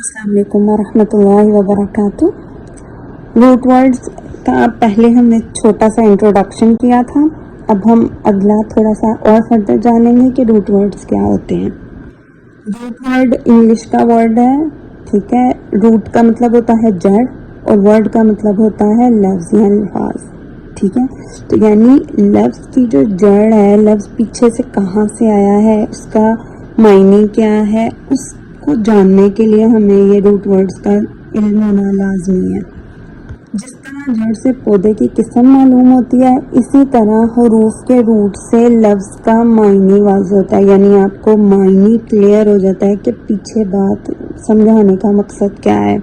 अस्सलाम वालेकुम वरहमतुल्लाहि वबरकातुह। रूट वर्ड्स का पहले हमने छोटा सा इंट्रोडक्शन किया था। अब हम अगला थोड़ा सा और फर्दर जानेंगे कि रूट वर्ड्स क्या होते हैं। रूट वर्ड इंग्लिश का वर्ड है, ठीक है। रूट का मतलब होता है जड़ और वर्ड का मतलब होता है लफ्ज़ या अल्फाज, ठीक है। तो यानी लफ्ज़ की जो जड़ है, लफ्ज़ पीछे से कहाँ से आया है, उसका मायने क्या है, उसको जानने के लिए हमें ये रूट वर्ड्स का इल्म होना लाजमी है। जिस तरह जड़ से पौधे की किस्म मालूम होती है, इसी तरह हरूफ के रूट से लफ्ज़ का मायने वाज़ होता है, यानी आपको मायने क्लियर हो जाता है कि पीछे बात समझाने का मकसद क्या है।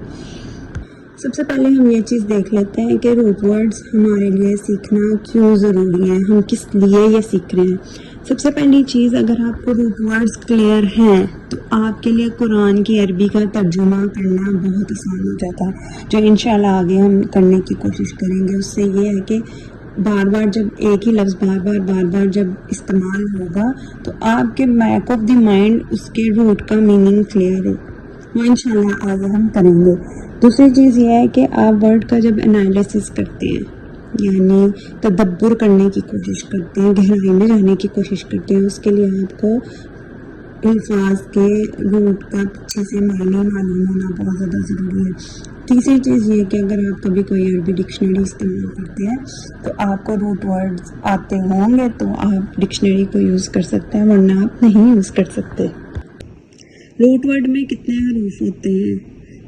सबसे पहले हम ये चीज़ देख लेते हैं कि रूट वर्ड्स हमारे लिए सीखना क्यों ज़रूरी है, हम किस लिए ये सीख रहे हैं। सबसे पहली चीज़, अगर आपको रूट वर्ड्स क्लियर हैं तो आपके लिए कुरान की अरबी का तर्जुमा करना बहुत आसान हो जाता है, जो इंशाल्लाह आगे हम करने की कोशिश करेंगे। उससे ये है कि बार बार जब एक ही लफ्ज़ बार बार जब इस्तेमाल होगा तो आपके बैक ऑफ द माइंड उसके रूट का मीनिंग क्लियर हो, वो इंशाल्लाह आगे हम करेंगे। दूसरी चीज़ ये है कि आप वर्ड का जब एनालिसिस करते हैं, यानी तदब्बर करने की कोशिश करते हैं, गहराई में जाने की कोशिश करते हैं, उसके लिए आपको अल्फाज के रूट का पीछे से मायने मालूम होना बहुत ज़्यादा ज़रूरी है। तीसरी चीज़ ये कि अगर आप कभी कोई अरबी डिक्शनरी इस्तेमाल करते हैं तो आपको रूट वर्ड्स आते होंगे तो आप डिक्शनरी को यूज़ कर सकते हैं, वरना आप नहीं यूज़ कर सकते। रूट वर्ड में कितने हरूफ होते हैं?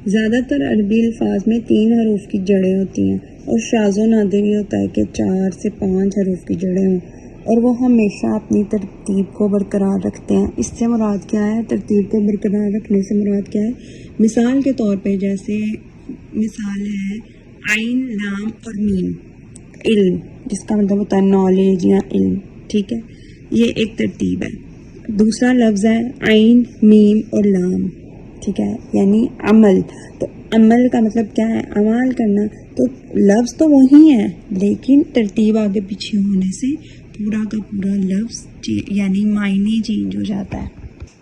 ज़्यादातर अरबी अल्फाज में 3 हरूफ की जड़ें होती हैं और शाज़ो नादिर ये होता है कि 4 से 5 हरूफ की जड़ें हों, और वो हमेशा अपनी तरतीब को बरकरार रखते हैं। इससे मुराद क्या है? तरतीब को बरकरार रखने से मुराद क्या है? मिसाल के तौर पे, जैसे मिसाल है आइन, लाम और मीम, इल्म, जिसका मतलब होता है नॉलेज या इल्म, ठीक है। ये एक तरतीब है। दूसरा लफ्ज़ है आइन, मीम और लाम, ठीक है, यानी अमल। तो अमल का मतलब क्या है? अमाल करना। तो लफ्ज़ तो वही है, लेकिन तरतीब आगे पीछे होने से पूरा का पूरा लफ्ज़ यानी मायने चेंज हो जाता है।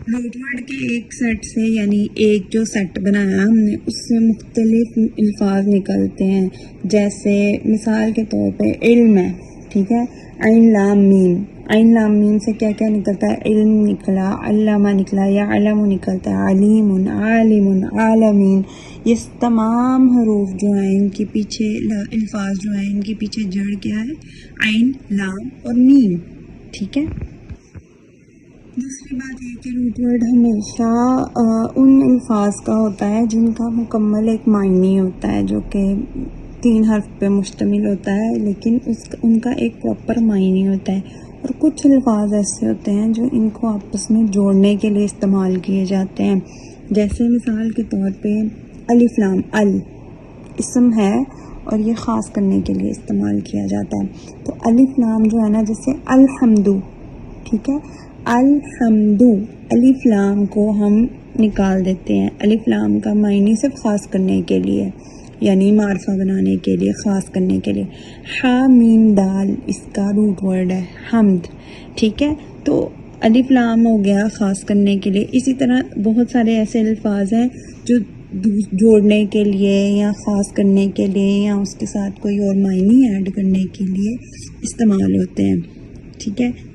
रूट वर्ड के एक सेट से, यानी एक जो सेट बनाया हमने, उससे मुख्तलिफ अल्फाज निकलते हैं। जैसे मिसाल के तौर पे इल्म है, ठीक है, आइन लाम मीम। आइन लाम मीम से क्या क्या निकलता है? इल्म निकला, अल्लामा निकला, या अलम निकलता है, अलीमुन, आलिमुन, आलमीन। ये तमाम हरूफ जो हैं इनके पीछे, अल्फाज जो हैं इनके पीछे जड़ क्या है? आइन, लाम और मीम, ठीक है। दूसरी बात ये कि रूट वर्ड हमेशा उन अल्फाज का होता है जिनका मुकम्मल एक मायने होता है, जो कि 3 हर्फ पे मुश्तमिल होता है, लेकिन उनका एक प्रॉपर मायने होता है। और कुछ अल्फाज ऐसे होते हैं जो इनको आपस में जोड़ने के लिए इस्तेमाल किए जाते हैं। जैसे मिसाल के तौर पे अलिफ लाम, अल इसम है और ये ख़ास करने के लिए इस्तेमाल किया जाता है। तो अलिफ लाम जो है ना, जैसे अलहम्दु, ठीक है, अलहम्दु, अलिफ लाम को हम निकाल देते हैं। अलिफ लाम का मायने सिर्फ ख़ास करने के लिए, यानी मारफा बनाने के लिए, ख़ास करने के लिए। हा मीम दाल, इसका रूट वर्ड है हम्द, ठीक है। तो अलिफ लाम हो गया ख़ास करने के लिए। इसी तरह बहुत सारे ऐसे अल्फाज हैं जो जोड़ने के लिए या ख़ास करने के लिए या उसके साथ कोई और मायने ऐड करने के लिए इस्तेमाल होते हैं, ठीक है।